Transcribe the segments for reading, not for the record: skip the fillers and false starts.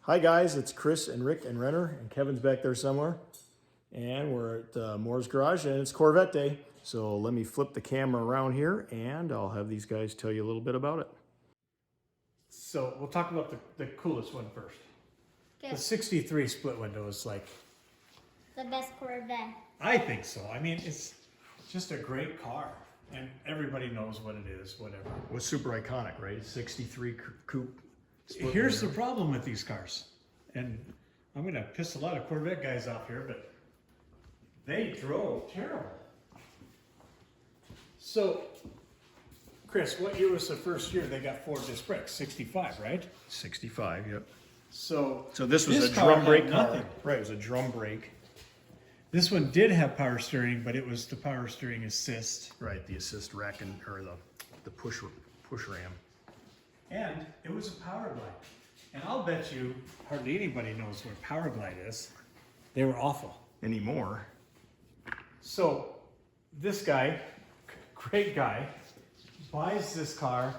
Hi guys, it's Chris and Rick and Renner, and Kevin's back there somewhere. And we're at Moore's Garage, and it's Corvette Day. So let me flip the camera around here, and I'll have these guys tell you a little bit about it. So we'll talk about the coolest one first. Okay. The 63 split window is like... The best Corvette. I think so. I mean, it's just a great car. And everybody knows what it is, whatever. It was super iconic, right? It's 63 coupe. Here's the problem with these cars. And I'm going to piss a lot of Corvette guys off here, but they drove terrible. So, Chris, what year was the first year they got 4 disc brakes? 65, right? 65, yep. So this was a car drum had brake car. nothing. Right, it was a drum brake. This one did have power steering, but it was the power steering assist. Right, the assist rack or the push ram. And it was a power glide. And I'll bet you hardly anybody knows what power glide is. They were awful. Anymore. So this guy, great guy, buys this car,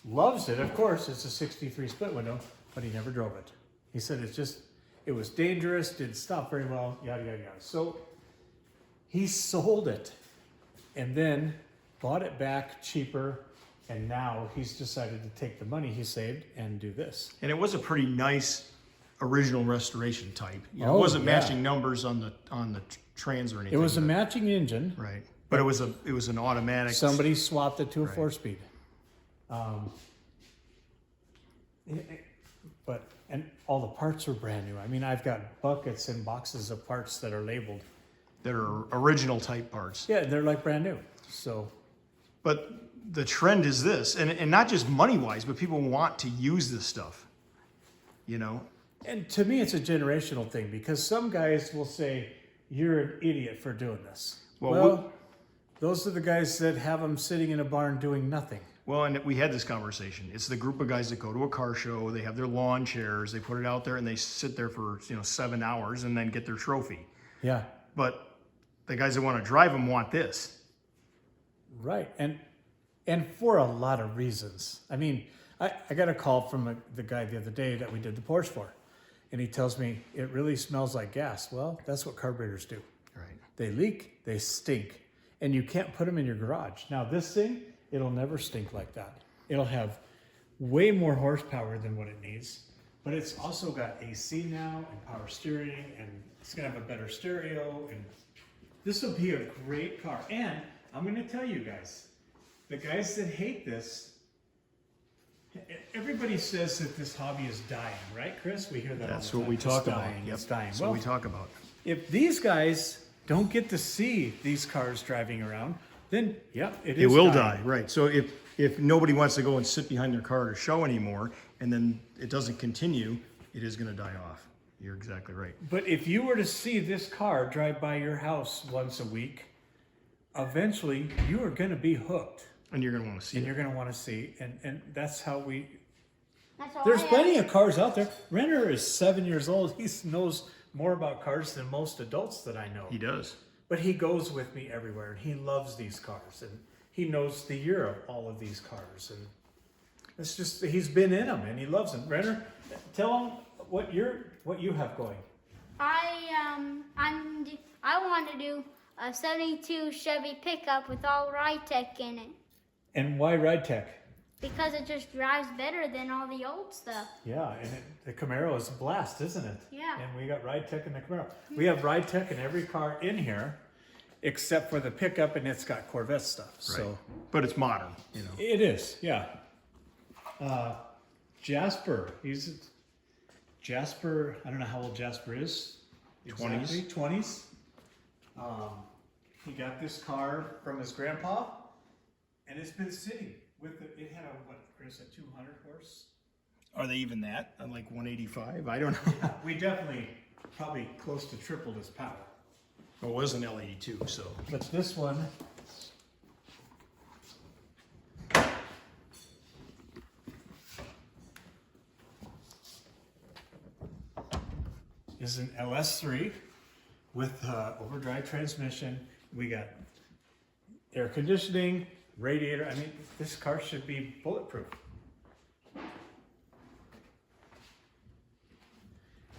loves it. Of course, it's a 63 split window, but he never drove it. He said it was dangerous, didn't stop very well, yada, yada, yada. So he sold it and then bought it back cheaper. And now he's decided to take the money he saved and do this. And it was a pretty nice original restoration type. You know, Oh, it wasn't yeah. matching numbers on the trans or anything. It was a but- matching engine. right, but it was an automatic. Somebody swapped it to a Right. 4-speed. And all the parts were brand new. I mean, I've got buckets and boxes of parts that are labeled. that are original type parts. Yeah, they're like brand new. So But the trend is this, and not just money wise, but people want to use this stuff. You know, and to me, it's a generational thing because some guys will say, you're an idiot for doing this. Well, those are the guys that have them sitting in a barn doing nothing. well, and we had this conversation. It's the group of guys that go to a car show. They have their lawn chairs. They put it out there, and they sit there for 7 hours, and then get their trophy. Yeah. But the guys that want to drive them want this. Right, and for a lot of reasons. I mean, I got a call from the guy the other day that we did the Porsche for, and he tells me it really smells like gas. Well, that's what carburetors do. Right. They leak, they stink, and you can't put them in your garage. Now this thing, it'll never stink like that. It'll have way more horsepower than what it needs, but it's also got AC now and power steering, and it's gonna have a better stereo, and this will be a great car. And I'm gonna tell you guys, the guys that hate this, everybody says that this hobby is dying, right, Chris? We hear that all That's the what time. we It's talk about. dying, Yep. it's dying. That's what we talk about. If these guys don't get to see these cars driving around, then yeah, It is will dying. die, right? So if nobody wants to go and sit behind their car at a show anymore, and then it doesn't continue, it is going to die off. You're exactly right. But if you were to see this car drive by your house once a week, eventually you are going to be hooked, And you're going to want to see and it. you're going to want to see, and that's how we. That's all There's I plenty have. of cars out there. Renner is 7 years old. He knows more about cars than most adults that I know. He does. But he goes with me everywhere, and he loves these cars, and he knows the year of all of these cars, and it's just he's been in them and he loves them. Renner, tell him what you have going. I want to do a 72 Chevy pickup with all ride tech in it And why Ride Tech? because it just drives better than all the old stuff. Yeah, and the Camaro is a blast, isn't it? Yeah. And we got Ride Tech in the Camaro. We have Ride Tech in every car in here, except for the pickup, and it's got Corvette stuff. So Right. But it's modern, it is, yeah. Jasper, Jasper. I don't know how old Jasper is. 20s. Exactly, 20s. He got this car from his grandpa, and it's been sitting with it. It had Chris, a 200 horse. Are they even that? Like 185? I don't know. We definitely probably close to tripled his power. It was an L82, so. But this one is an LS3 with overdrive transmission. We got air conditioning, radiator. I mean, this car should be bulletproof.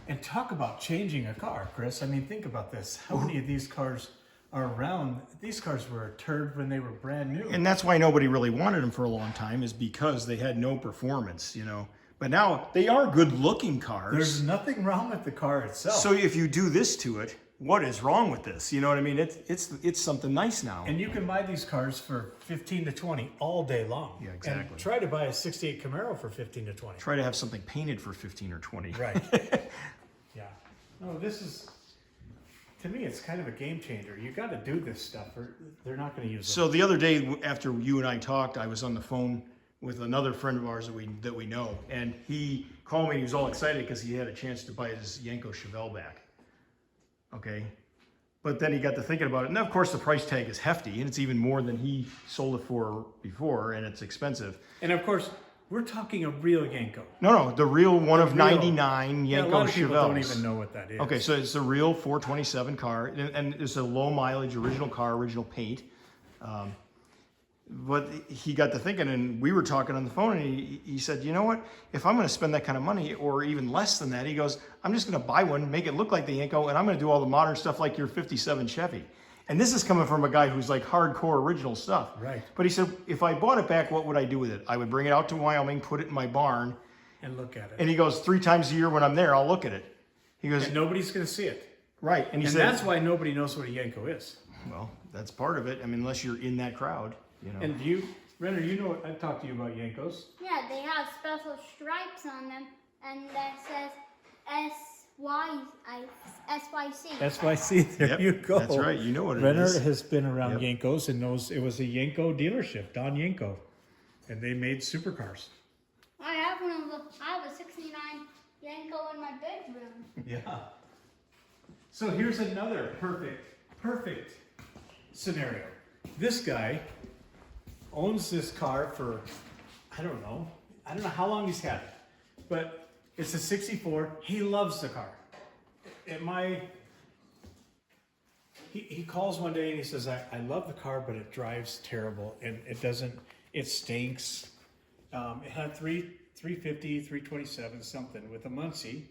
And talk about changing a car, Chris. I mean, think about this. How many of these cars are around? These cars were a turd when they were brand new. And that's why nobody really wanted them for a long time, is because they had no performance, you know. But now they are good-looking cars. There's nothing wrong with the car itself. So if you do this to it, what is wrong with this? You know what I mean? It's something nice now. And you can buy these cars for 15 to 20 all day long. Yeah, exactly. And try to buy a 68 Camaro for 15 to 20. Try to have something painted for 15 or 20. Right. Yeah. No, this is, to me, it's kind of a game changer. You got to do this stuff or they're not going to use it. So the other day after you and I talked, I was on the phone with another friend of ours that we know, and he called me. He was all excited because he had a chance to buy his Yanko Chevelle back. Okay, but then he got to thinking about it, and of course the price tag is hefty, and it's even more than he sold it for before, and it's expensive. And of course, we're talking a real Yanko. No, the real one of real. 99 Yeah, a Yanko lot of people don't Chevelles. even know what that is. Okay, so it's a real 427 car, and it's a low mileage, original car, original paint. But he got to thinking, and we were talking on the phone, and he said, you know what? If I'm going to spend that kind of money, or even less than that, he goes, I'm just going to buy one, make it look like the Yanko, and I'm going to do all the modern stuff like your 57 Chevy. And this is coming from a guy who's like hardcore original stuff. Right. But he said, if I bought it back, what would I do with it? I would bring it out to Wyoming, put it in my barn. And look at it. And he goes, 3 times a year when I'm there, I'll look at it. He goes, And nobody's going to see it. right. And he And said, that's why nobody knows what a Yanko is. well, that's part of it. I mean, unless you're in that crowd, you know. And you, Renner, you know, I've talked to you about Yankos. Yeah, they have special stripes on them, and that says SYC. SYC, there Yep, you go. that's right. You know what it Renner is. has been around Yep. Yankos and knows it was a Yanko dealership, Don Yanko. And they made supercars. I have one of the. I have a '69 Yanko in my bedroom. Yeah. So here's another perfect scenario. This guy owns this car for, I don't know how long he's had it, but it's a 64. He loves the car. He calls one day and he says, I love the car, but it drives terrible and it stinks. It had 350, 327 something with a Muncie,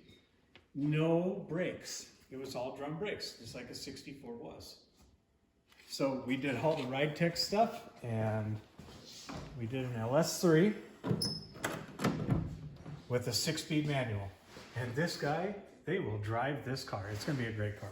no brakes. It was all drum brakes, just like a 64 was. So we did all the ride tech stuff, and we did an LS3 with a 6-speed manual. And this guy, they will drive this car. It's going to be a great car.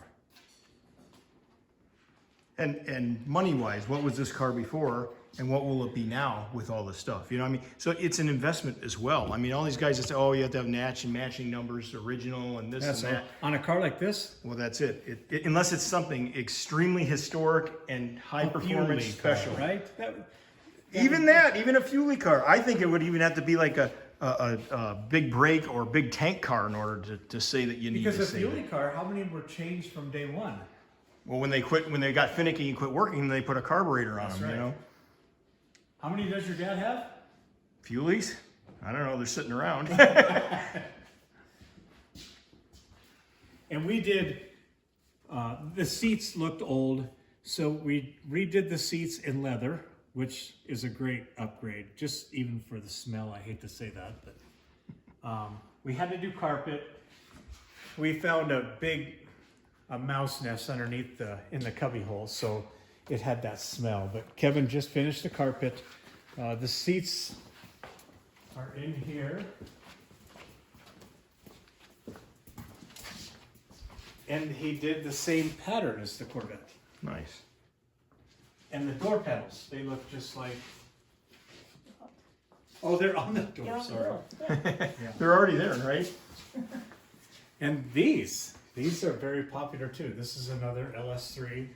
And money-wise, what was this car before, and what will it be now with all this stuff? You know what I mean? So it's an investment as well. I mean, all these guys that say, oh, you have to have matching numbers, original, and this and that. On a car like this, Well, that's it. Unless it's something extremely historic and high-performance Fuelie car, special. right? Even a Fuelie car. I think it would even have to be like a big brake or big tank car in order to say that you need Because to a save it. Fuelie car, how many were changed from day one? Well, when they got finicky and quit working, they put a carburetor on That's them, right. you know? How many does your dad have? Fuelies? I don't know, they're sitting around. And we did, the seats looked old, so we redid the seats in leather, which is a great upgrade, just even for the smell. I hate to say that, but we had to do carpet. We found a mouse nest underneath in the cubby hole, so it had that smell. But Kevin just finished the carpet. The seats are in here. And he did the same pattern as the Corvette. Nice. And the door panels, they look just like, oh, they're on the door, sorry. They're already there, right? And these are very popular too. This is another LS3.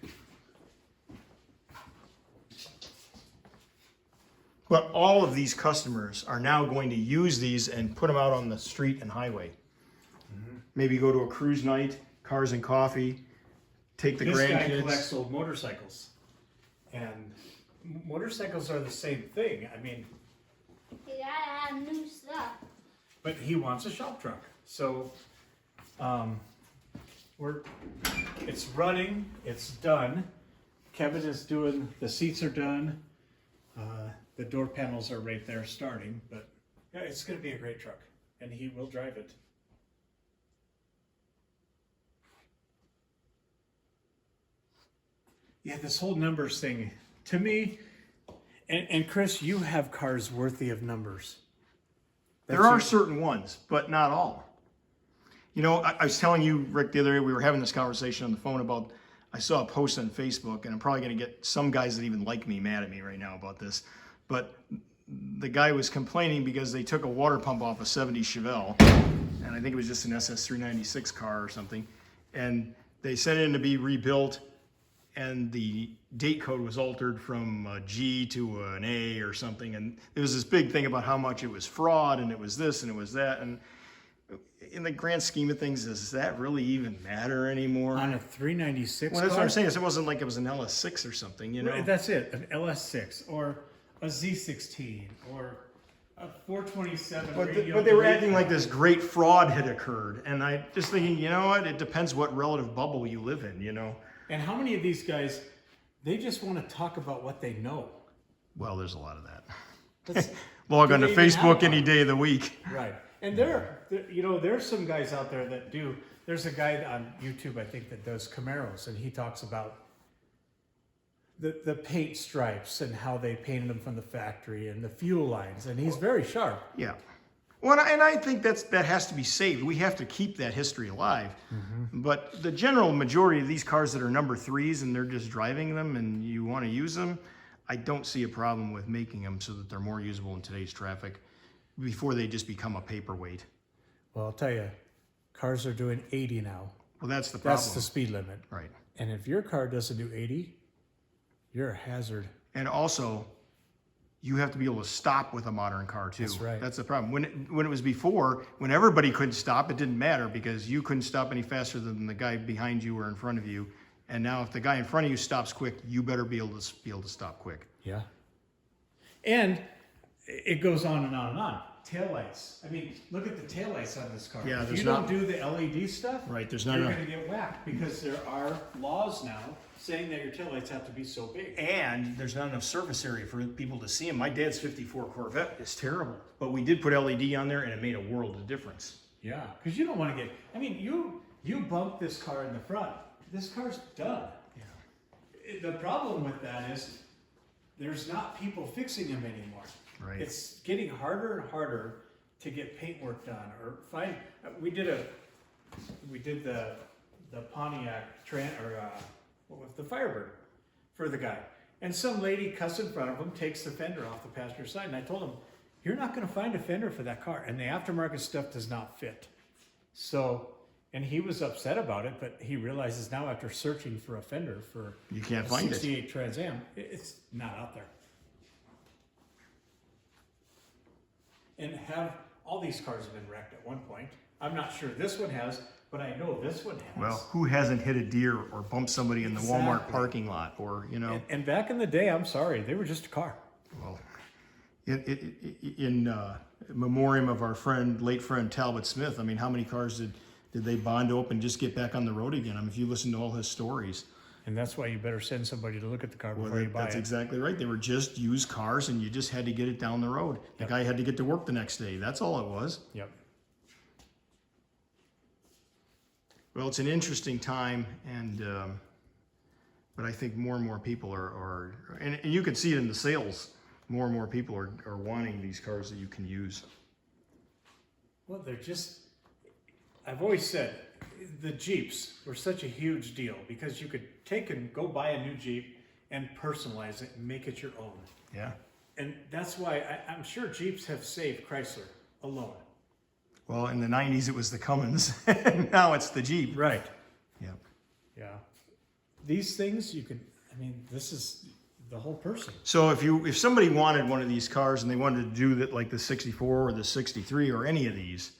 But all of these customers are now going to use these and put them out on the street and highway. Mm-hmm. Maybe go to a cruise night, cars and coffee, take the This guy grandkids. collects old motorcycles. And motorcycles are the same thing. I mean, You gotta have new stuff. but he wants a shop truck. So it's running, it's done. Kevin is doing, the seats are done. The door panels are right there starting, but yeah, it's gonna be a great truck and he will drive it. Yeah, this whole numbers thing, to me, and Chris, you have cars worthy of numbers. There are certain ones, but not all. You know, I was telling you, Rick, the other day, we were having this conversation on the phone about, I saw a post on Facebook, and I'm probably going to get some guys that even like me mad at me right now about this, but the guy was complaining because they took a water pump off a 70 Chevelle, and I think it was just an SS396 car or something, and they sent it in to be rebuilt, and the date code was altered from a G to an A or something, and there was this big thing about how much it was fraud, and it was this, and it was that, and in the grand scheme of things, does that really even matter anymore? On a 396 Well, that's car? what I'm saying. It wasn't like it was an LS6 or something, you know? Right, that's it, an LS6 or a Z16 or a 427 But they were acting like this great fraud had occurred, and I just thinking, you know what? It depends what relative bubble you live in, you know? And how many of these guys, they just want to talk about what they know. Well, there's a lot of that. That's- Log do on to they even have Facebook one? any day of the week. Right. And you know, there's some guys out there that do. There's a guy on YouTube, I think, that does Camaros, and he talks about the paint stripes and how they painted them from the factory and the fuel lines, and he's very sharp. Yeah. Well, and I think that has to be saved. We have to keep that history alive. But the general majority of these cars that are number 3s and they're just driving them and you want to use them, I don't see a problem with making them so that they're more usable in today's traffic before they just become a paperweight. Well, I'll tell you, cars are doing 80 now. Well, that's the problem. That's the speed limit. Right. And if your car doesn't do 80, you're a hazard. And also, you have to be able to stop with a modern car too. That's right. That's the problem. When it was before, when everybody couldn't stop, it didn't matter because you couldn't stop any faster than the guy behind you or in front of you. And now, if the guy in front of you stops quick, you better be able to stop quick. Yeah. And it goes on and on and on. Taillights. I mean, look at the taillights on this car. Yeah, if there's you don't do the LED stuff, Right. There's you're not going to get whacked because there are laws now saying that your taillights have to be so big. And there's not enough surface area for people to see them. My dad's '54 Corvette is terrible, but we did put LED on there, and it made a world of difference. Yeah, because you don't want to get. I mean, you bump this car in the front. This car's done. Yeah. The problem with that is there's not people fixing them anymore. Right. It's getting harder and harder to get paint work done or find. We did the Pontiac what was the Firebird for the guy, and some lady cussed in front of him, takes the fender off the passenger side, and I told him, "You're not going to find a fender for that car, and the aftermarket stuff does not fit." So, and he was upset about it, but he realizes now after searching for a fender for You can't a find it. 68 Trans Am, it's not out there. And all these cars have been wrecked at one point. I'm not sure this one has, but I know this one has. Well, who hasn't hit a deer or bumped somebody in the Walmart Exactly. parking lot, or And back in the day, I'm sorry, they were just a car. Well, in memoriam of our late friend Talbot Smith, I mean, how many cars did they bond up and just get back on the road again? I mean, if you listen to all his stories. And that's why you better send somebody to look at the car before you buy That's it. exactly right. They were just used cars, and you just had to get it down the road. The guy had to get to work the next day. That's all it was. Yep. Well, it's an interesting time, and but I think more and more people are and you can see it in the sales. More and more people are wanting these cars that you can use. Well, I've always said, the Jeeps were such a huge deal because you could take and go buy a new Jeep and personalize it and make it your own. Yeah. And that's why I'm sure Jeeps have saved Chrysler alone. Well, in the 90s, it was the Cummins, and now it's the Jeep. Right. Yeah. Yeah. These things this is the whole person. So if somebody wanted one of these cars and they wanted to do that, like the 64 or the 63 or any of these,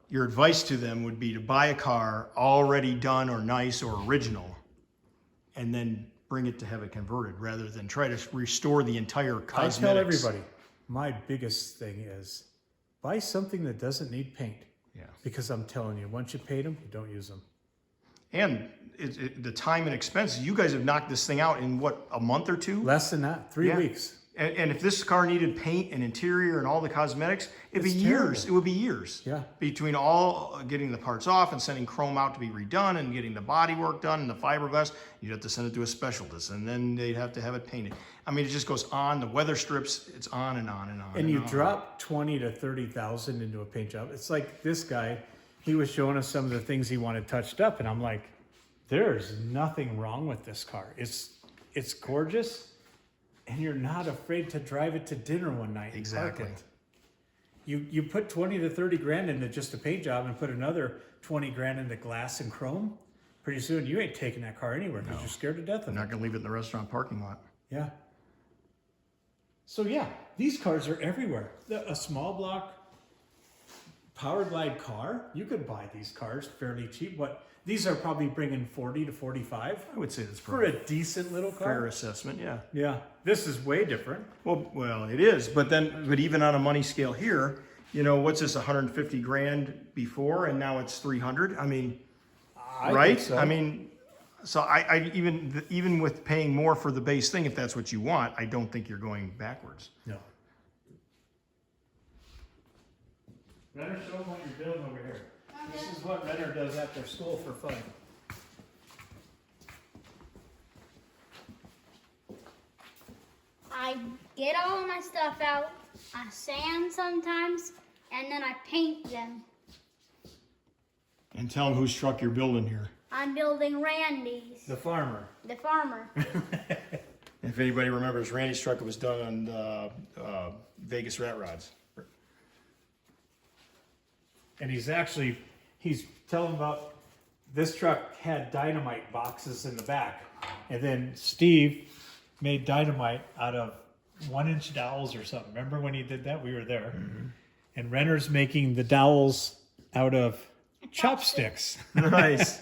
your advice to them would be to buy a car already done or nice or original, and then bring it to have it converted rather than try to restore the entire cosmetics. I tell everybody, my biggest thing is buy something that doesn't need paint. Yeah. Because I'm telling you, once you paint them, you don't use them. And the time and expense, you guys have knocked this thing out in what, a month or two? Less than that, 3 Yeah. weeks. And if this car needed paint and interior and all the cosmetics, it'd be It's years. terrible. It would be years. Yeah. Between all getting the parts off and sending chrome out to be redone and getting the body work done and the fiberglass, you'd have to send it to a specialist and then they'd have to have it painted. I mean, it just goes on. The weather strips. It's on and on and on. And you on. drop 20 to 30,000 into a paint job. It's like this guy, he was showing us some of the things he wanted touched up, and I'm like, there's nothing wrong with this car. It's gorgeous, and you're not afraid to drive it to dinner one night. and park Exactly. it. You put 20 to 30 grand into just a paint job and put another 20 grand into glass and chrome. Pretty soon you ain't taking that car anywhere because you're scared to death of I'm it. not gonna leave it in the restaurant parking lot. Yeah. So yeah, these cars are everywhere. A small block power glide car, you could buy these cars fairly cheap, but these are probably bringing 40 to 45 I would say that's for probably a decent little fair car. assessment. Yeah. Yeah, this is way different. Well, it is, but even on a money scale here, you know, what's this, 150 grand before, and now it's 300? I mean, I right? think so. I mean, so I even with paying more for the base thing, if that's what you want, I don't think you're going backwards. No. Renner, show them what you're doing over here. This is what Renner does after school for fun. I get all of my stuff out. I sand sometimes, and then I paint them. And tell them whose truck you're building here. I'm building Randy's, The farmer. the farmer. If anybody remembers, Randy's truck was done on Vegas rat rods. And he's telling about this truck had dynamite boxes in the back. And then Steve made dynamite out of 1-inch dowels or something. Remember when he did that? We were there. Mm-hmm. And Renner's making the dowels out of chopsticks. Nice.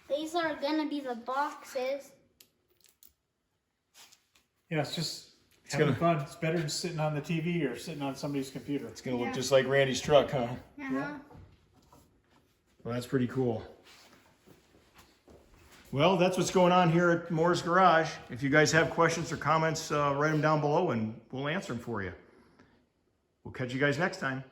These are gonna be the boxes. Yeah, it's just having gonna- fun. It's better than sitting on the TV or sitting on somebody's computer. It's gonna Yeah. look just like Randy's truck, huh? Uh-huh. Well, that's pretty cool. Well, that's what's going on here at Moore's Garage. If you guys have questions or comments, write them down below and we'll answer them for you. We'll catch you guys next time.